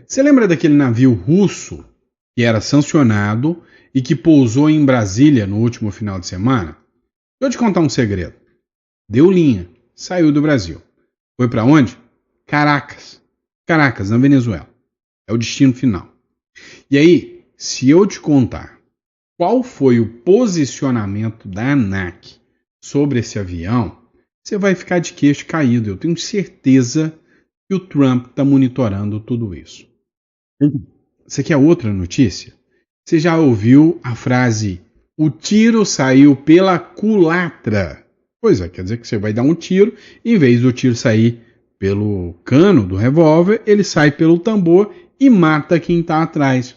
Você lembra daquele navio russo que era sancionado e que pousou em Brasília no último final de semana? Deixa eu te contar um segredo. Deu linha, saiu do Brasil. Foi para onde? Caracas. Caracas, na Venezuela. É o destino final. E aí, se eu te contar qual foi o posicionamento da ANAC sobre esse avião, você vai ficar de queixo caído. Eu tenho certeza que o Trump está monitorando tudo isso. Você quer outra notícia? Você já ouviu a frase "o tiro saiu pela culatra"? Pois é, quer dizer que você vai dar um tiro, e em vez do tiro sair pelo cano do revólver, ele sai pelo tambor e mata quem está atrás.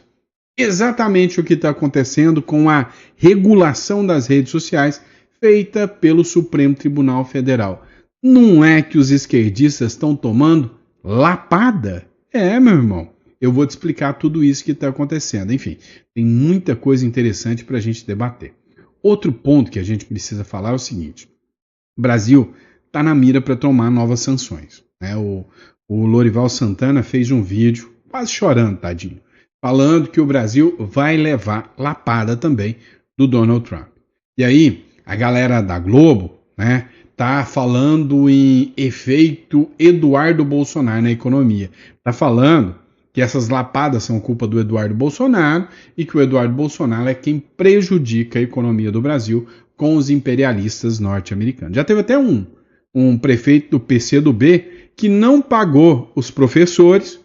Exatamente o que está acontecendo com a regulação das redes sociais feita pelo Supremo Tribunal Federal. Não é que os esquerdistas estão tomando lapada? É, meu irmão. Eu vou te explicar tudo isso que está acontecendo. Enfim, tem muita coisa interessante para a gente debater. Outro ponto que a gente precisa falar é o seguinte. O Brasil está na mira para tomar novas sanções. Né? O Lorival Santana fez um vídeo, quase chorando, tadinho, falando que o Brasil vai levar lapada também do Donald Trump. E aí, a galera da Globo, né, tá falando em efeito Eduardo Bolsonaro na economia. Tá falando que essas lapadas são culpa do Eduardo Bolsonaro e que o Eduardo Bolsonaro é quem prejudica a economia do Brasil com os imperialistas norte-americanos. Já teve até um prefeito do PCdoB que não pagou os professores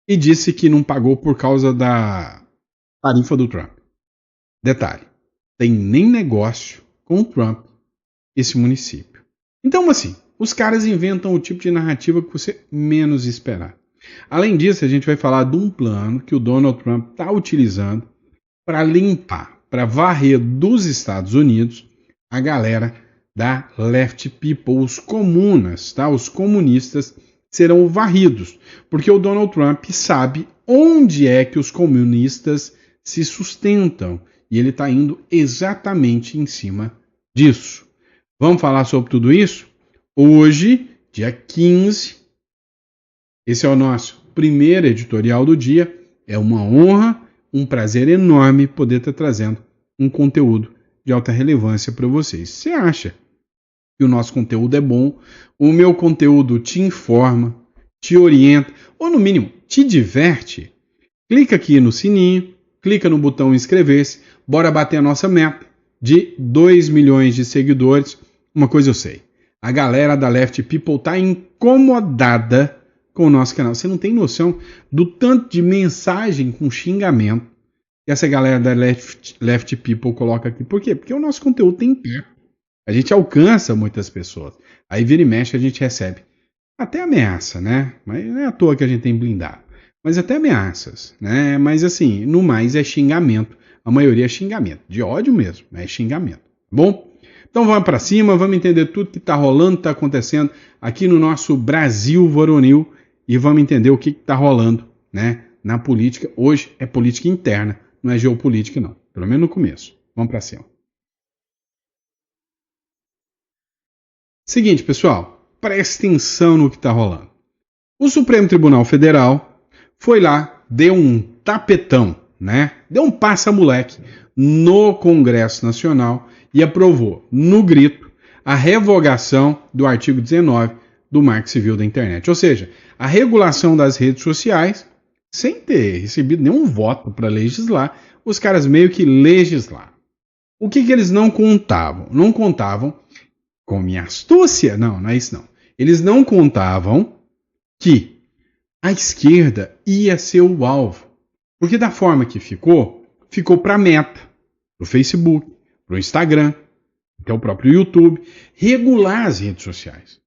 e disse que não pagou por causa da tarifa do Trump. Detalhe, tem nem negócio com o Trump esse município. Então, assim, os caras inventam o tipo de narrativa que você menos esperar. Além disso, a gente vai falar de um plano que o Donald Trump está utilizando para limpar, para varrer dos Estados Unidos a galera da Left People, os comunas, tá? Os comunistas serão varridos, porque o Donald Trump sabe onde é que os comunistas se sustentam e ele está indo exatamente em cima disso. Vamos falar sobre tudo isso? Hoje, dia 15, esse é o nosso primeiro editorial do dia. É uma honra, um prazer enorme poder estar trazendo um conteúdo de alta relevância para vocês. Você acha que o nosso conteúdo é bom? O meu conteúdo te informa, te orienta, ou no mínimo, te diverte? Clica aqui no sininho, clica no botão inscrever-se, bora bater a nossa meta de 2 milhões de seguidores. Uma coisa eu sei, a galera da Left People tá incomodada com o nosso canal. Você não tem noção do tanto de mensagem com xingamento que essa galera da Left People coloca aqui. Por quê? Porque o nosso conteúdo tem impacto. A gente alcança muitas pessoas. Aí vira e mexe a gente recebe até ameaça, né? Mas não é à toa que a gente tem blindado. Mas até ameaças, né? Mas assim, no mais é xingamento. A maioria é xingamento. De ódio mesmo, é xingamento. Bom? Então vamos para cima, vamos entender tudo que está rolando, está acontecendo aqui no nosso Brasil varonil e vamos entender o que está rolando, né, na política. Hoje é política interna, não é geopolítica não, pelo menos no começo. Vamos para cima. Seguinte, pessoal, presta atenção no que está rolando. O Supremo Tribunal Federal foi lá, deu um tapetão, né, deu um passa-moleque no Congresso Nacional e aprovou, no grito, a revogação do artigo 19 do Marco Civil da Internet. Ou seja, a regulação das redes sociais, sem ter recebido nenhum voto para legislar, os caras meio que legislaram. O que eles não contavam? Não contavam com minha astúcia. Não é isso não. Eles não contavam que a esquerda ia ser o alvo. Porque da forma que ficou para a Meta, para o Facebook, para o Instagram, até o próprio YouTube, regular as redes sociais.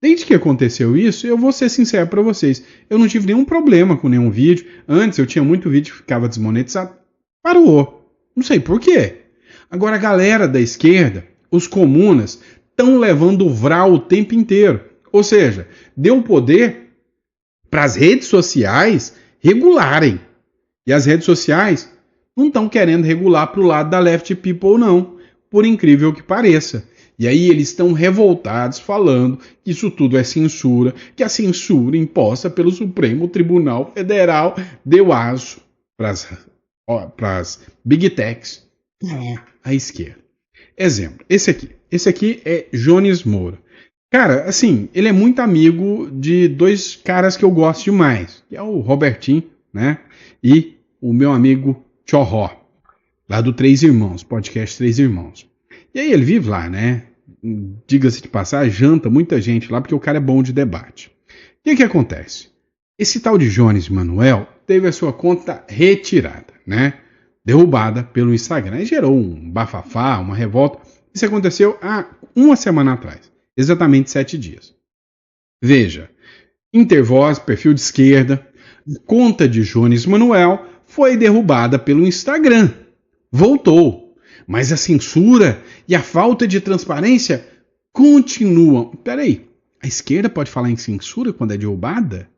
Desde que aconteceu isso, eu vou ser sincero para vocês, eu não tive nenhum problema com nenhum vídeo. Antes eu tinha muito vídeo que ficava desmonetizado. Parou. Não sei por quê. Agora a galera da esquerda, os comunas, estão levando o vral o tempo inteiro. Ou seja, deu poder para as redes sociais regularem. E as redes sociais não estão querendo regular para o lado da Left People, não. Por incrível que pareça. E aí eles estão revoltados falando que isso tudo é censura, que a censura imposta pelo Supremo Tribunal Federal deu aso para as Big Techs, à esquerda. Exemplo, esse aqui é Jones Moura. Cara, assim, ele é muito amigo de dois caras que eu gosto demais, que é o Robertinho, né, e o meu amigo Chorró, lá do Três Irmãos, podcast Três Irmãos. E aí ele vive lá, né, diga-se de passar, janta muita gente lá, porque o cara é bom de debate. O que acontece? Esse tal de Jones Manuel teve a sua conta retirada, né, derrubada pelo Instagram, e gerou um bafafá, uma revolta. Isso aconteceu há uma semana atrás, exatamente 7 dias. Veja, Intervoz, perfil de esquerda, conta de Jones Manuel foi derrubada pelo Instagram. Voltou, mas a censura e a falta de transparência continuam. Peraí, a esquerda pode falar em censura quando é derrubada?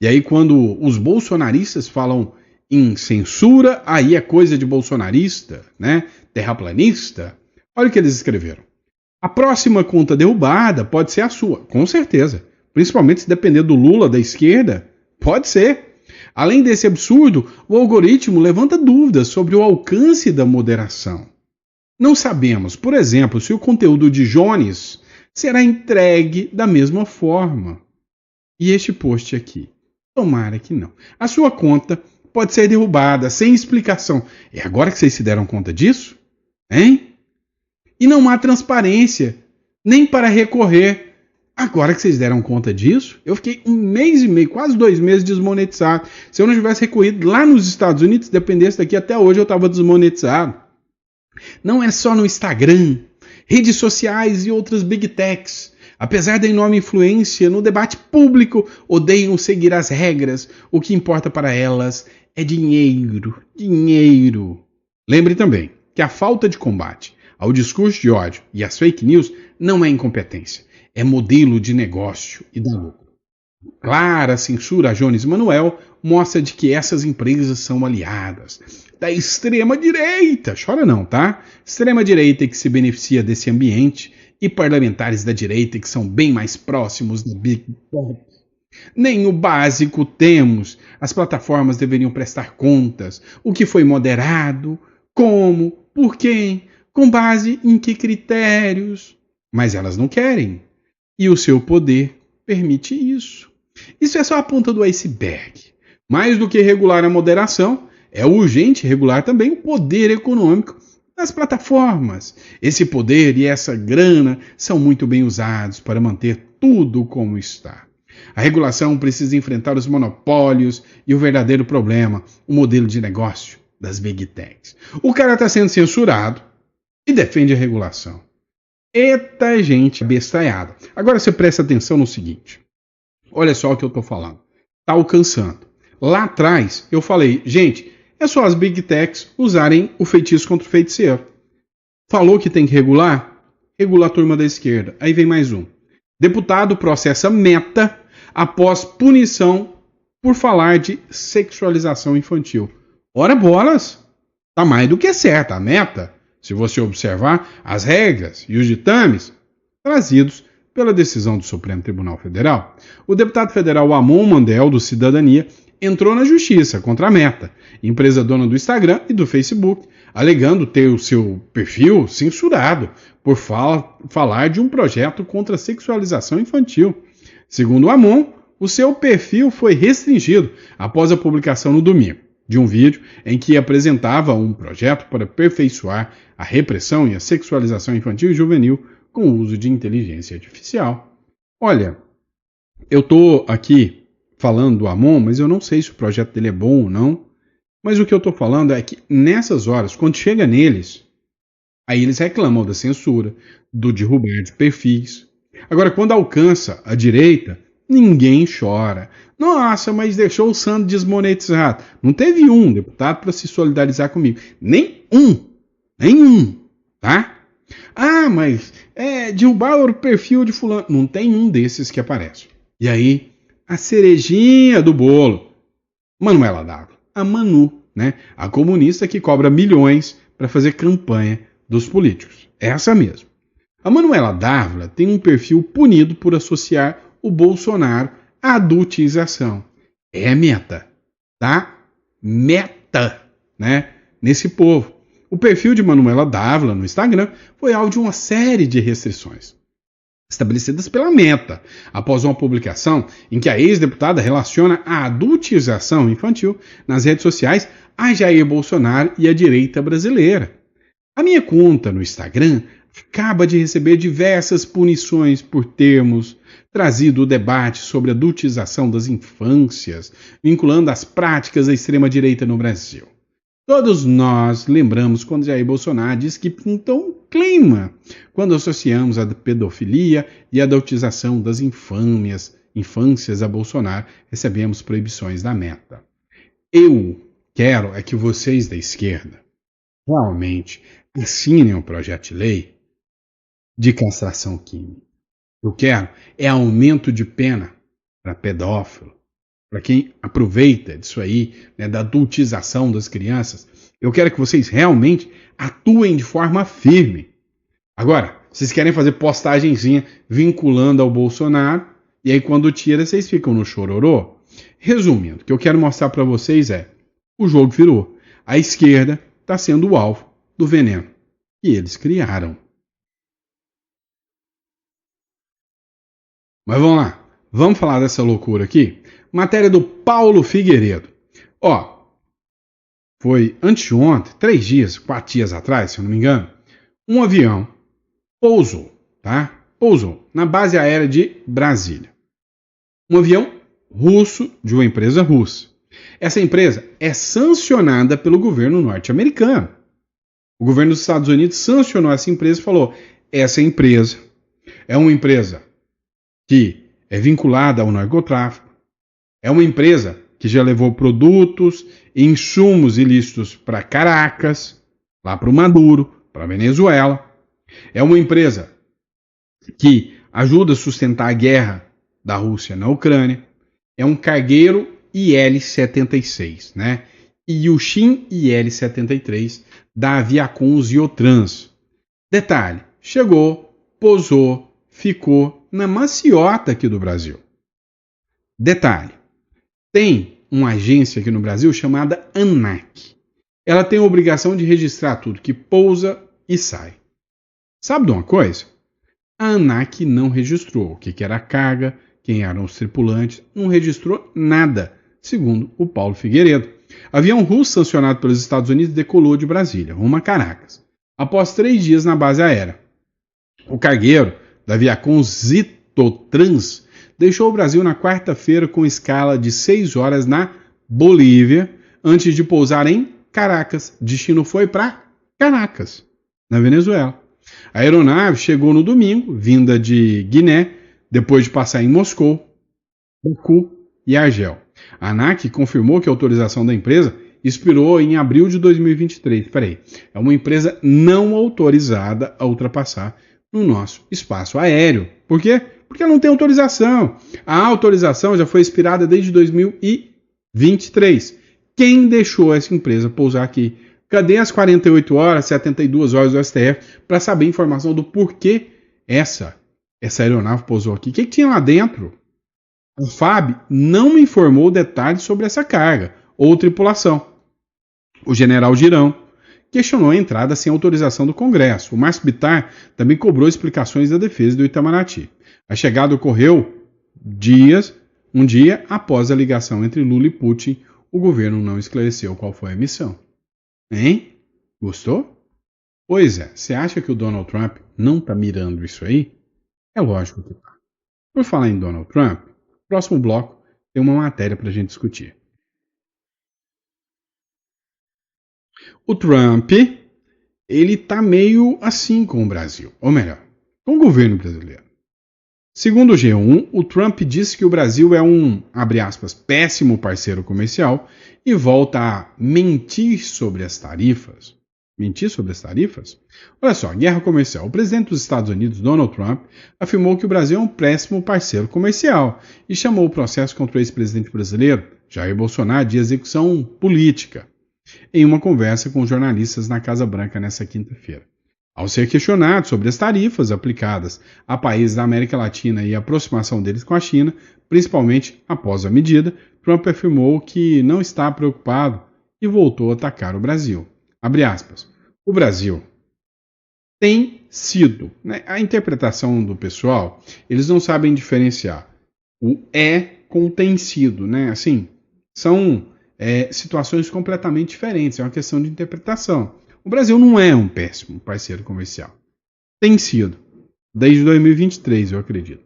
E aí quando os bolsonaristas falam em censura, aí é coisa de bolsonarista, né? Terraplanista. Olha o que eles escreveram. A próxima conta derrubada pode ser a sua, com certeza. Principalmente se depender do Lula da esquerda, pode ser. Além desse absurdo, o algoritmo levanta dúvidas sobre o alcance da moderação. Não sabemos, por exemplo, se o conteúdo de Jones será entregue da mesma forma. E este post aqui? Tomara que não. A sua conta pode ser derrubada sem explicação. É agora que vocês se deram conta disso? Hein? E não há transparência, nem para recorrer. Agora que vocês deram conta disso, eu fiquei 1 mês e meio, quase 2 meses desmonetizado. Se eu não tivesse recorrido lá nos Estados Unidos, se dependesse daqui até hoje, eu estava desmonetizado. Não é só no Instagram, redes sociais e outras Big Techs. Apesar da enorme influência no debate público, odeiam seguir as regras. O que importa para elas é dinheiro. Dinheiro. Lembre também que a falta de combate ao discurso de ódio e às fake news não é incompetência, é modelo de negócio e dá lucro. Clara censura a Jones Manuel mostra de que essas empresas são aliadas da extrema-direita. Chora não, tá? Extrema-direita que se beneficia desse ambiente e parlamentares da direita que são bem mais próximos da Big Tech. Nem o básico temos. As plataformas deveriam prestar contas. O que foi moderado, como, por quem, com base em que critérios. Mas elas não querem. E o seu poder permite isso. Isso é só a ponta do iceberg. Mais do que regular a moderação, é urgente regular também o poder econômico das plataformas. Esse poder e essa grana são muito bem usados para manter tudo como está. A regulação precisa enfrentar os monopólios e o verdadeiro problema, o modelo de negócio das Big Techs. O cara está sendo censurado e defende a regulação. Eita gente bestalhada. Agora você presta atenção no seguinte. Olha só o que eu estou falando. Está alcançando. Lá atrás eu falei, gente, é só as Big Techs usarem o feitiço contra o feiticeiro. Falou que tem que regular? Regula a turma da esquerda. Aí vem mais um. Deputado processa Meta após punição por falar de sexualização infantil. Ora bolas! Tá mais do que certa a Meta, se você observar as regras e os ditames trazidos pela decisão do Supremo Tribunal Federal. O deputado federal Amon Mandel, do Cidadania, entrou na justiça contra a Meta, empresa dona do Instagram e do Facebook, alegando ter o seu perfil censurado por falar de um projeto contra a sexualização infantil. Segundo Amon, o seu perfil foi restringido após a publicação no domingo de um vídeo em que apresentava um projeto para aperfeiçoar a repressão e a sexualização infantil e juvenil com o uso de inteligência artificial. Olha, eu estou aqui falando do Amon, mas eu não sei se o projeto dele é bom ou não. Mas o que eu estou falando é que nessas horas, quando chega neles, aí eles reclamam da censura, do derrubar de perfis. Agora, quando alcança a direita, ninguém chora. Nossa, mas deixou o Sandro desmonetizado. Não teve um deputado para se solidarizar comigo. Nenhum, tá? Ah, mas derrubar o perfil de fulano. Não tem um desses que aparece. E aí, a cerejinha do bolo, Manuela Dávila, a Manu, né? A comunista que cobra milhões para fazer campanha dos políticos. Essa mesmo. A Manuela Dávila tem um perfil punido por associar o Bolsonaro à adultização. É meta, tá? Meta, né? Nesse povo. O perfil de Manuela Dávila no Instagram foi alvo de uma série de restrições estabelecidas pela Meta, após uma publicação em que a ex-deputada relaciona a adultização infantil nas redes sociais a Jair Bolsonaro e a direita brasileira. A minha conta no Instagram acaba de receber diversas punições por termos trazido o debate sobre a adultização das infâncias, vinculando as práticas da extrema-direita no Brasil. Todos nós lembramos quando Jair Bolsonaro diz que pintou um clima quando associamos a pedofilia e a adultização das infâncias a Bolsonaro, recebemos proibições da Meta. Eu quero é que vocês da esquerda realmente assinem um projeto de lei de castração química. Eu quero é aumento de pena para pedófilo, para quem aproveita disso aí, né, da adultização das crianças. Eu quero que vocês realmente atuem de forma firme. Agora, vocês querem fazer postagenzinha vinculando ao Bolsonaro, e aí quando tira, vocês ficam no chororô? Resumindo, o que eu quero mostrar para vocês é, o jogo virou. A esquerda está sendo o alvo do veneno que eles criaram. Mas vamos lá, vamos falar dessa loucura aqui? Matéria do Paulo Figueiredo. Ó, foi anteontem, 3 dias, 4 dias atrás, se eu não me engano, um avião pousou, tá? Pousou na base aérea de Brasília. Um avião russo de uma empresa russa. Essa empresa é sancionada pelo governo norte-americano. O governo dos Estados Unidos sancionou essa empresa e falou: essa empresa é uma empresa que é vinculada ao narcotráfico, é uma empresa que já levou produtos e insumos ilícitos para Caracas, lá para o Maduro, para a Venezuela. É uma empresa que ajuda a sustentar a guerra da Rússia na Ucrânia. É um cargueiro IL-76, né? Yushin IL-73 da Aviacons Iotrans. Detalhe, chegou, pousou, ficou na maciota aqui do Brasil. Detalhe, tem uma agência aqui no Brasil chamada ANAC. Ela tem a obrigação de registrar tudo que pousa e sai. Sabe de uma coisa? A ANAC não registrou o que era a carga, quem eram os tripulantes, não registrou nada, segundo o Paulo Figueiredo. Avião russo sancionado pelos Estados Unidos decolou de Brasília, rumo a Caracas, após 3 dias na base aérea. O cargueiro da Aviacons Iotrans deixou o Brasil na quarta-feira com escala de 6 horas na Bolívia, antes de pousar em Caracas. Destino foi para Caracas, na Venezuela. A aeronave chegou no domingo, vinda de Guiné, depois de passar em Moscou, Baku e Argel. A ANAC confirmou que a autorização da empresa expirou em abril de 2023. É uma empresa não autorizada a ultrapassar no nosso espaço aéreo. Por quê? Porque ela não tem autorização. A autorização já foi expirada desde 2023. Quem deixou essa empresa pousar aqui? Cadê as 48 horas, 72 horas do STF para saber a informação do porquê essa aeronave pousou aqui? O que tinha lá dentro? O FAB não me informou detalhes sobre essa carga ou tripulação. O general Girão questionou a entrada sem autorização do Congresso. O Márcio Bittar também cobrou explicações da defesa do Itamaraty. A chegada ocorreu um dia após a ligação entre Lula e Putin. O governo não esclareceu qual foi a missão. Hein? Gostou? Pois é, você acha que o Donald Trump não está mirando isso aí? É lógico que está. Por falar em Donald Trump, próximo bloco tem uma matéria para a gente discutir. O Trump, ele tá meio assim com o Brasil, ou melhor, com o governo brasileiro. Segundo o G1, o Trump disse que o Brasil é um, abre aspas, péssimo parceiro comercial e volta a mentir sobre as tarifas. Mentir sobre as tarifas? Olha só, guerra comercial. O presidente dos Estados Unidos, Donald Trump, afirmou que o Brasil é um péssimo parceiro comercial e chamou o processo contra o ex-presidente brasileiro, Jair Bolsonaro, de execução política, em uma conversa com jornalistas na Casa Branca nesta quinta-feira. Ao ser questionado sobre as tarifas aplicadas a países da América Latina e a aproximação deles com a China, principalmente após a medida, Trump afirmou que não está preocupado e voltou a atacar o Brasil. Abre aspas. O Brasil tem sido, né, a interpretação do pessoal, eles não sabem diferenciar o com o tem sido, né? Assim, são situações completamente diferentes, é uma questão de interpretação. O Brasil não é um péssimo parceiro comercial. Tem sido, desde 2023, eu acredito.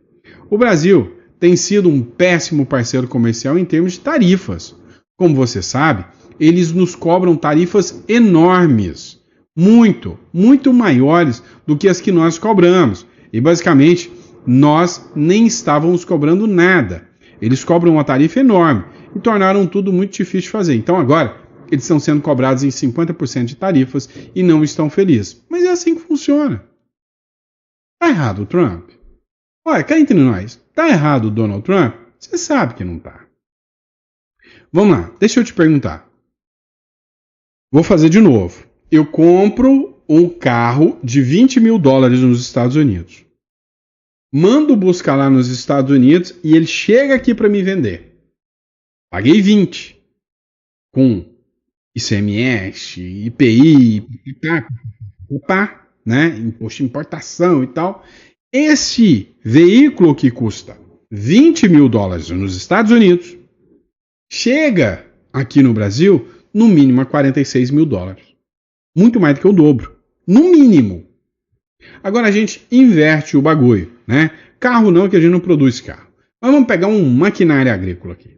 O Brasil tem sido um péssimo parceiro comercial em termos de tarifas. Como você sabe, eles nos cobram tarifas enormes, muito maiores do que as que nós cobramos. E basicamente, nós nem estávamos cobrando nada. Eles cobram uma tarifa enorme e tornaram tudo muito difícil de fazer. Então agora, eles estão sendo cobrados em 50% de tarifas e não estão felizes. Mas é assim que funciona. Tá errado o Trump? Olha, cá entre nós, tá errado o Donald Trump? Você sabe que não tá. Vamos lá, deixa eu te perguntar. Vou fazer de novo. Eu compro um carro de $20 mil nos Estados Unidos. Mando buscar lá nos Estados Unidos e ele chega aqui para me vender. Paguei 20. Com ICMS, IPI, né? Imposto de importação e tal. Esse veículo que custa $20 mil nos Estados Unidos chega aqui no Brasil no mínimo a $46 mil. Muito mais do que o dobro. No mínimo. Agora a gente inverte o bagulho, né? Carro não, que a gente não produz carro. Mas vamos pegar um maquinário agrícola aqui.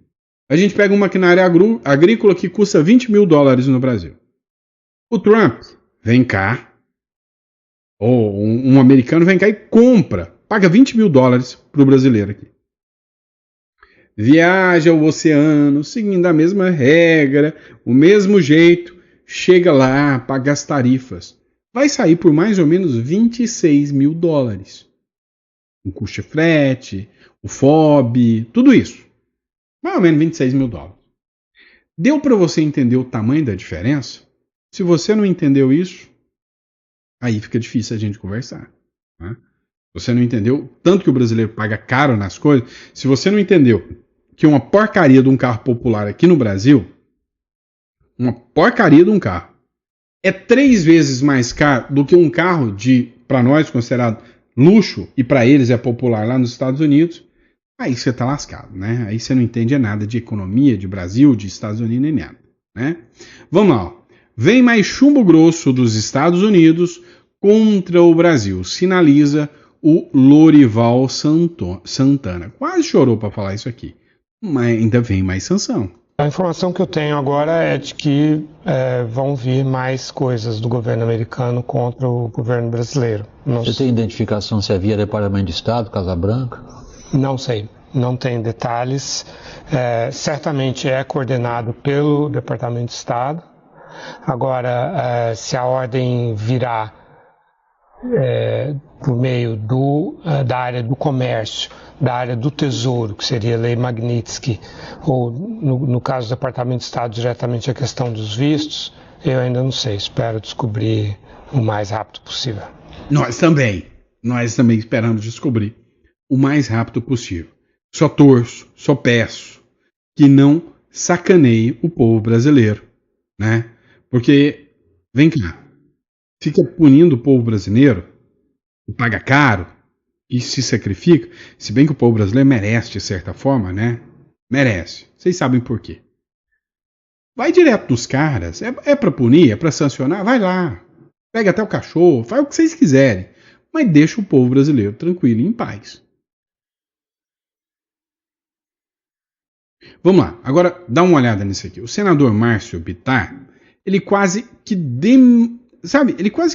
A gente pega um maquinário agrícola que custa $20 mil no Brasil. O Trump vem cá, ou um americano vem cá e compra, paga $20 mil para o brasileiro aqui. Viaja o oceano, seguindo a mesma regra, o mesmo jeito, chega lá, paga as tarifas. Vai sair por mais ou menos $26 mil. O custo de frete, o FOB, tudo isso. Mais ou menos $26 mil. Deu para você entender o tamanho da diferença? Se você não entendeu isso, aí fica difícil a gente conversar. Né? Você não entendeu tanto que o brasileiro paga caro nas coisas. Se você não entendeu que uma porcaria de um carro popular aqui no Brasil, uma porcaria de um carro, é 3 vezes mais caro do que um carro de, para nós, considerado luxo, e para eles é popular lá nos Estados Unidos, aí você tá lascado, né? Aí você não entende nada de economia, de Brasil, de Estados Unidos, nem nada, né? Vamos lá, ó. Vem mais chumbo grosso dos Estados Unidos contra o Brasil, sinaliza o Lorival Santana. Quase chorou para falar isso aqui, mas ainda vem mais sanção. A informação que eu tenho agora é de que vão vir mais coisas do governo americano contra o governo brasileiro. Você tem identificação se havia Departamento de Estado, Casa Branca? Não sei, não tem detalhes. Certamente é coordenado pelo Departamento de Estado. Agora, se a ordem virá por meio da área do comércio, da área do Tesouro, que seria a Lei Magnitsky, ou no caso do Departamento de Estado, diretamente a questão dos vistos, eu ainda não sei, espero descobrir o mais rápido possível. Nós também esperamos descobrir o mais rápido possível. Só torço, só peço que não sacaneie o povo brasileiro, né? Porque, vem cá, fica punindo o povo brasileiro, que paga caro, e se sacrifica, se bem que o povo brasileiro merece, de certa forma, né? Merece. Vocês sabem por quê. Vai direto dos caras. É pra punir, é pra sancionar? Vai lá. Pega até o cachorro, faz o que vocês quiserem. Mas deixa o povo brasileiro tranquilo e em paz. Vamos lá. Agora, dá uma olhada nisso aqui. O senador Márcio Bittar, ele quase que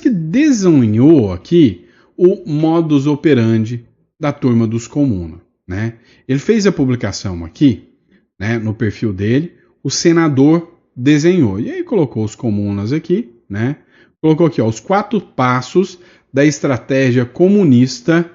desunhou aqui o modus operandi da turma dos Comuna, né? Ele fez a publicação aqui, né, no perfil dele, o senador desenhou, e aí colocou os comunas aqui, né? Colocou aqui, ó, os 4 passos da estratégia comunista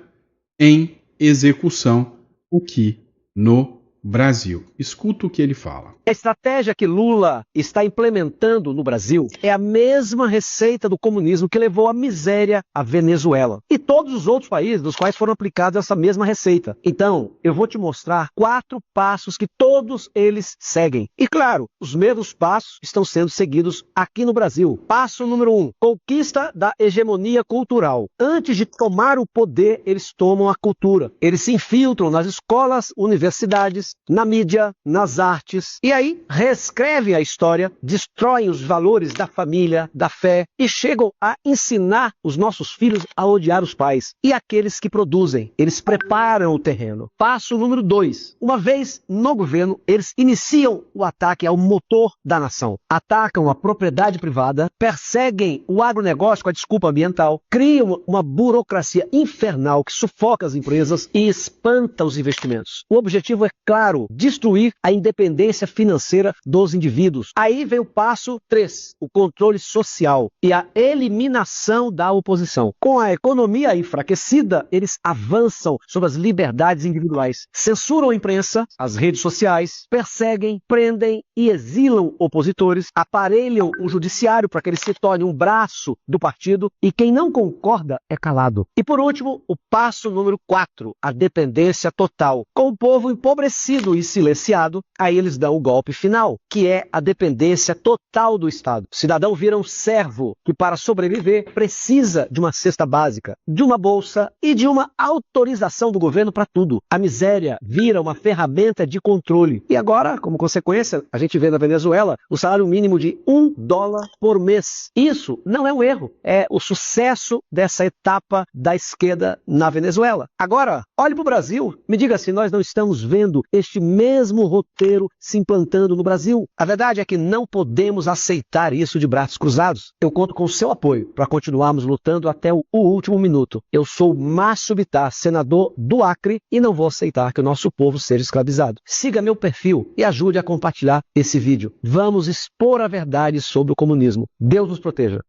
em execução aqui no Brasil. Escuta o que ele fala. A estratégia que Lula está implementando no Brasil é a mesma receita do comunismo que levou à miséria a Venezuela e todos os outros países dos quais foram aplicados essa mesma receita. Então, eu vou te mostrar 4 passos que todos eles seguem. E claro, os mesmos passos estão sendo seguidos aqui no Brasil. Passo número 1, conquista da hegemonia cultural. Antes de tomar o poder, eles tomam a cultura. Eles se infiltram nas escolas, universidades, na mídia, nas artes, e aí reescrevem a história, destroem os valores da família, da fé, e chegam a ensinar os nossos filhos a odiar os pais. E aqueles que produzem, eles preparam o terreno. Passo número 2. Uma vez no governo, eles iniciam o ataque ao motor da nação. Atacam a propriedade privada, perseguem o agronegócio com a desculpa ambiental, criam uma burocracia infernal que sufoca as empresas e espanta os investimentos. O objetivo é, claro, destruir a independência financeira dos indivíduos. Aí vem o passo 3, o controle social e a eliminação da oposição. Com a economia enfraquecida, eles avançam sobre as liberdades individuais, censuram a imprensa, as redes sociais, perseguem, prendem e exilam opositores, aparelham o judiciário para que ele se torne um braço do partido e quem não concorda é calado. E por último, o passo número 4, a dependência total. Com o povo empobrecido e silenciado, aí eles dão o golpe final, que é a dependência total do Estado. O cidadão vira um servo que, para sobreviver, precisa de uma cesta básica, de uma bolsa e de uma autorização do governo para tudo. A miséria vira uma ferramenta de controle. E agora, como consequência, a gente vê na Venezuela o salário mínimo de $1 por mês. Isso não é um erro, é o sucesso dessa etapa da esquerda na Venezuela. Agora, olhe para o Brasil, me diga se nós não estamos vendo este mesmo roteiro se implantando no Brasil. A verdade é que não podemos aceitar isso de braços cruzados. Eu conto com o seu apoio para continuarmos lutando até o último minuto. Eu sou Márcio Bittar, senador do Acre, e não vou aceitar que o nosso povo seja escravizado. Siga meu perfil e ajude a compartilhar esse vídeo. Vamos expor a verdade sobre o comunismo. Deus nos proteja.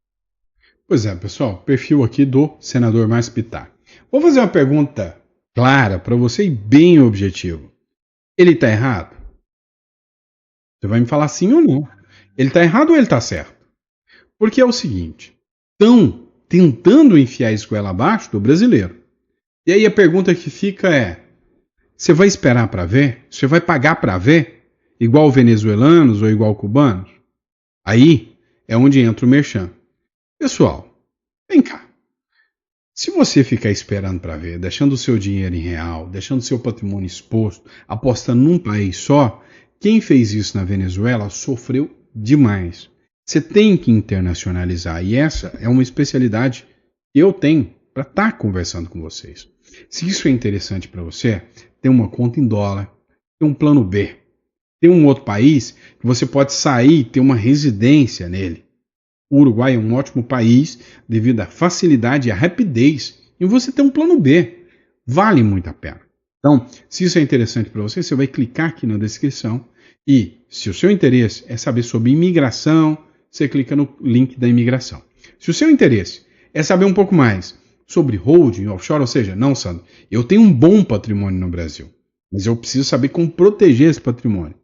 Pois é, pessoal, perfil aqui do senador Márcio Bittar. Vou fazer uma pergunta clara para você e bem objetivo. Ele está errado? Você vai me falar sim ou não. Ele está errado ou ele está certo? Porque é o seguinte, estão tentando enfiar isso goela abaixo do brasileiro. E aí a pergunta que fica é, você vai esperar para ver? Você vai pagar para ver? Igual venezuelanos ou igual cubanos? Aí é onde entra o merchan. Pessoal, vem cá. Se você ficar esperando para ver, deixando o seu dinheiro em real, deixando o seu patrimônio exposto, apostando num país só, quem fez isso na Venezuela sofreu demais. Você tem que internacionalizar e essa é uma especialidade que eu tenho para estar conversando com vocês. Se isso é interessante para você, tem uma conta em dólar, tem um plano B, tem um outro país que você pode sair e ter uma residência nele. O Uruguai é um ótimo país devido à facilidade e à rapidez em você ter um plano B. Vale muito a pena. Então, se isso é interessante para você, você vai clicar aqui na descrição e, se o seu interesse é saber sobre imigração, você clica no link da imigração. Se o seu interesse é saber um pouco mais sobre holding offshore, ou seja, não, Sandro, eu tenho um bom patrimônio no Brasil, mas eu preciso saber como proteger esse patrimônio.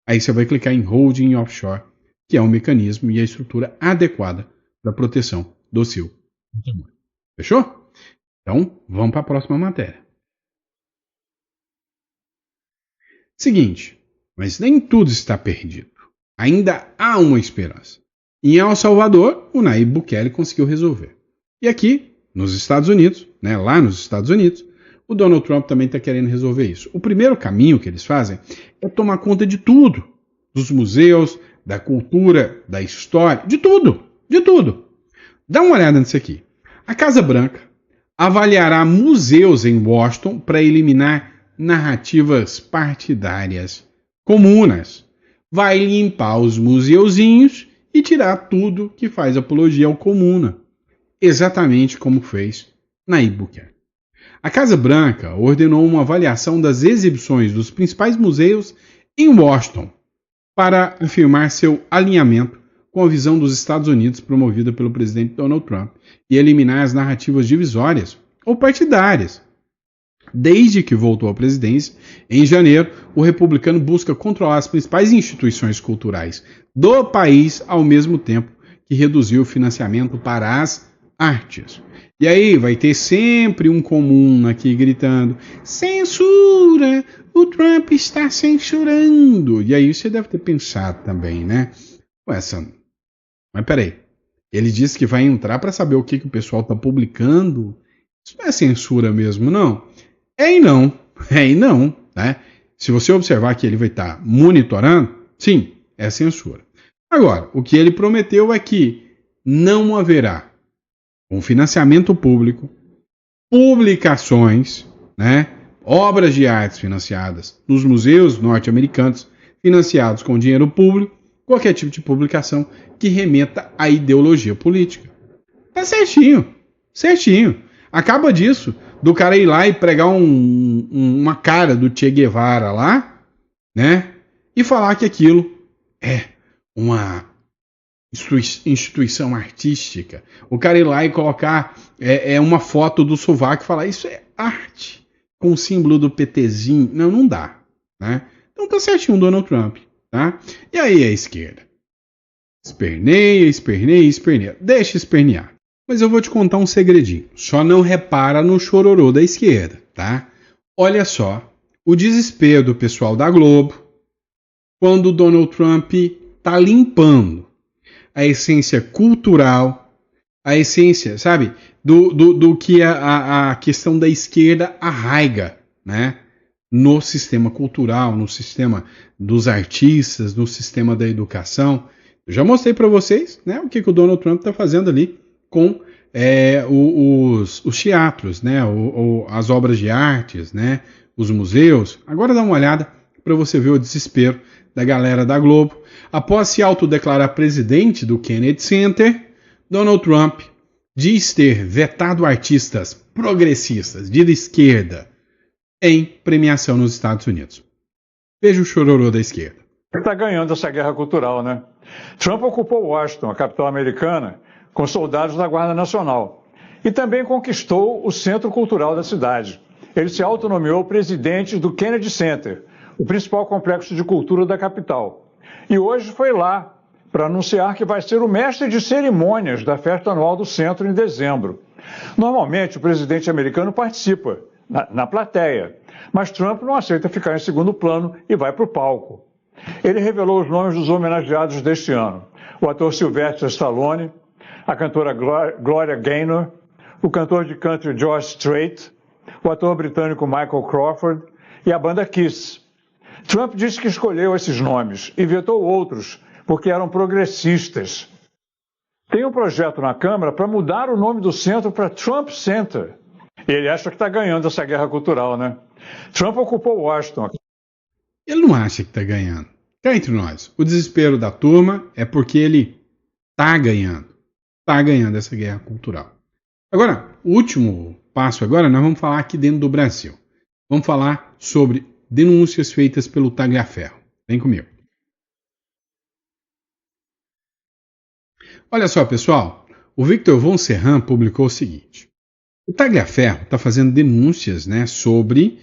Aí você vai clicar em holding offshore, que é o mecanismo e a estrutura adequada para a proteção do seu patrimônio. Fechou? Então, vamos para a próxima matéria. Seguinte, mas nem tudo está perdido. Ainda há uma esperança. Em El Salvador, o Nayib Bukele conseguiu resolver. E aqui, nos Estados Unidos, lá nos Estados Unidos, o Donald Trump também está querendo resolver isso. O primeiro caminho que eles fazem é tomar conta de tudo. Dos museus, da cultura, da história, de tudo, de tudo. Dá uma olhada nisso aqui. A Casa Branca avaliará museus em Washington para eliminar narrativas partidárias comunas. Vai limpar os museuzinhos e tirar tudo que faz apologia ao comuna. Exatamente como fez Nayib Bukele. A Casa Branca ordenou uma avaliação das exibições dos principais museus em Washington para afirmar seu alinhamento com a visão dos Estados Unidos promovida pelo presidente Donald Trump e eliminar as narrativas divisórias ou partidárias. Desde que voltou à presidência, em janeiro, o republicano busca controlar as principais instituições culturais do país, ao mesmo tempo que reduziu o financiamento para as artes. E aí vai ter sempre um comum aqui gritando: censura! O Trump está censurando! E aí você deve ter pensado também, né? Ué, Sam, mas peraí. Ele disse que vai entrar para saber o que o pessoal está publicando. Isso não é censura mesmo, não? É e não. É e não, né? Se você observar que ele vai estar monitorando, sim, é censura. Agora, o que ele prometeu é que não haverá um financiamento público, publicações, né, obras de artes financiadas nos museus norte-americanos, financiados com dinheiro público, qualquer tipo de publicação que remeta à ideologia política. Tá certinho, certinho. Acaba disso, do cara ir lá e pregar uma cara do Che Guevara lá, né, e falar que aquilo é uma instituição artística. O cara ir lá e colocar uma foto do sovaco e falar isso é arte, com o símbolo do PTzinho. Não, não dá, né? Então tá certinho o Donald Trump, tá? E aí a esquerda? Esperneia, esperneia, esperneia. Deixa espernear. Mas eu vou te contar um segredinho. Só não repara no chororô da esquerda, tá? Olha só o desespero do pessoal da Globo quando o Donald Trump tá limpando a essência cultural, a essência, sabe, do que a questão da esquerda arraiga, né, no sistema cultural, no sistema dos artistas, no sistema da educação. Eu já mostrei para vocês, né, o que o Donald Trump está fazendo ali com os teatros, né, as obras de artes, né, os museus. Agora dá uma olhada para você ver o desespero da galera da Globo. Após se autodeclarar presidente do Kennedy Center, Donald Trump diz ter vetado artistas progressistas de esquerda em premiação nos Estados Unidos. Veja o chororô da esquerda. Está ganhando essa guerra cultural, né? Trump ocupou Washington, a capital americana, com soldados da Guarda Nacional. E também conquistou o centro cultural da cidade. Ele se autonomeou presidente do Kennedy Center, o principal complexo de cultura da capital. E hoje foi lá para anunciar que vai ser o mestre de cerimônias da festa anual do centro em dezembro. Normalmente o presidente americano participa na plateia, mas Trump não aceita ficar em segundo plano e vai para o palco. Ele revelou os nomes dos homenageados deste ano: o ator Sylvester Stallone, a cantora Gloria Gaynor, o cantor de country George Strait, o ator britânico Michael Crawford e a banda Kiss. Trump disse que escolheu esses nomes e vetou outros porque eram progressistas. Tem um projeto na Câmara para mudar o nome do centro para Trump Center. E ele acha que está ganhando essa guerra cultural, né? Trump ocupou Washington. Ele não acha que está ganhando. Cá entre nós, o desespero da turma é porque ele está ganhando. Está ganhando essa guerra cultural. Agora, o último passo agora, nós vamos falar aqui dentro do Brasil. Vamos falar sobre denúncias feitas pelo Tagliaferro. Vem comigo. Olha só, pessoal. O Victor von Serran publicou o seguinte. O Tagliaferro está fazendo denúncias, né, sobre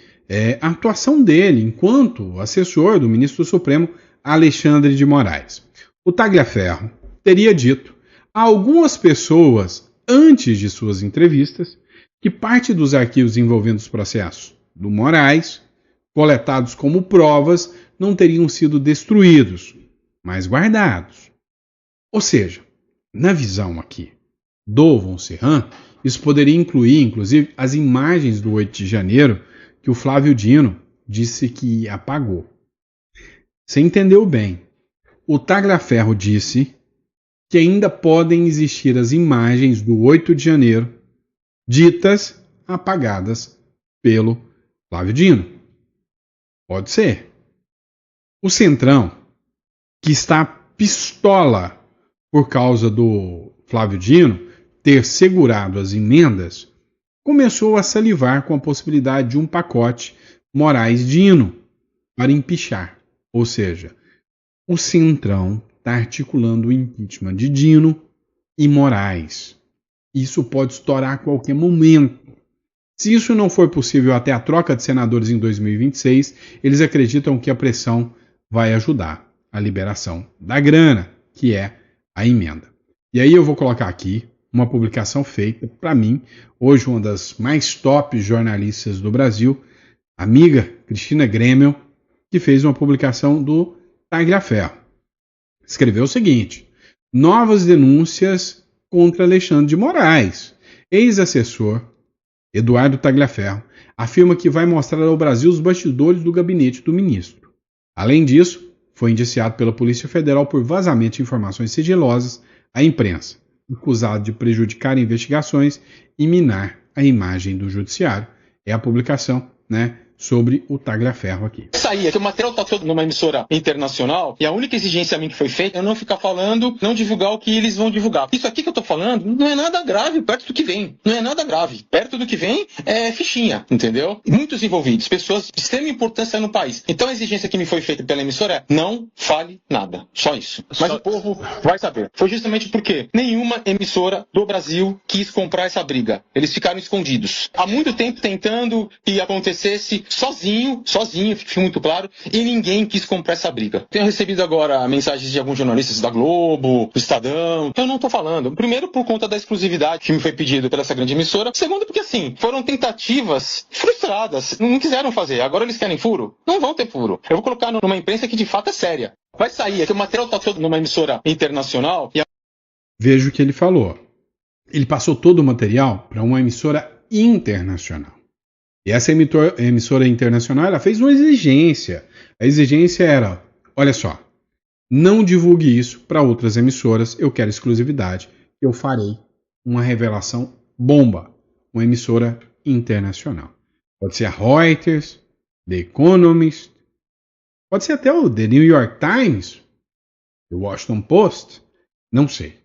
a atuação dele enquanto assessor do ministro do Supremo, Alexandre de Moraes. O Tagliaferro teria dito a algumas pessoas, antes de suas entrevistas, que parte dos arquivos envolvendo os processos do Moraes, coletados como provas, não teriam sido destruídos, mas guardados. Ou seja, na visão aqui do von Serran, isso poderia incluir, inclusive, as imagens do 8 de janeiro que o Flávio Dino disse que apagou. Você entendeu bem. O Tagliaferro disse que ainda podem existir as imagens do 8 de janeiro ditas apagadas pelo Flávio Dino. Pode ser. O Centrão, que está pistola por causa do Flávio Dino ter segurado as emendas, começou a salivar com a possibilidade de um pacote Moraes-Dino para empichar. Ou seja, o Centrão está articulando o impeachment de Dino e Moraes. Isso pode estourar a qualquer momento. Se isso não for possível até a troca de senadores em 2026, eles acreditam que a pressão vai ajudar a liberação da grana, que é a emenda. E aí eu vou colocar aqui uma publicação feita, para mim, hoje uma das mais top jornalistas do Brasil, amiga Cristina Grêmio, que fez uma publicação do Tagliaferro. Escreveu o seguinte: novas denúncias contra Alexandre de Moraes. Ex-assessor Eduardo Tagliaferro afirma que vai mostrar ao Brasil os bastidores do gabinete do ministro. Além disso, foi indiciado pela Polícia Federal por vazamento de informações sigilosas à imprensa, acusado de prejudicar investigações e minar a imagem do judiciário. É a publicação, sobre o Tagliaferro aqui. Isso aí, é que o material está todo numa emissora internacional e a única exigência a mim que foi feita é eu não ficar falando, não divulgar o que eles vão divulgar. Isso aqui que eu estou falando não é nada grave perto do que vem. Não é nada grave. Perto do que vem é fichinha, entendeu? Muitos envolvidos, pessoas de extrema importância no país. Então a exigência que me foi feita pela emissora é não fale nada. Só isso. Mas o povo vai saber. Foi justamente porque nenhuma emissora do Brasil quis comprar essa briga. Eles ficaram escondidos. Há muito tempo tentando que acontecesse sozinho, fique muito claro, e ninguém quis comprar essa briga. Tenho recebido agora mensagens de alguns jornalistas da Globo, do Estadão. Eu não estou falando. Primeiro, por conta da exclusividade que me foi pedido pela essa grande emissora. Segundo, porque assim, foram tentativas frustradas. Não quiseram fazer. Agora eles querem furo? Não vão ter furo. Eu vou colocar numa imprensa que de fato é séria. Vai sair, é que o material está todo numa emissora internacional. Veja o que ele falou. Ele passou todo o material para uma emissora internacional. E essa emissora internacional ela fez uma exigência. A exigência era, olha só, não divulgue isso para outras emissoras, eu quero exclusividade, eu farei uma revelação bomba, uma emissora internacional. Pode ser a Reuters, The Economist, pode ser até o The New York Times, The Washington Post, não sei.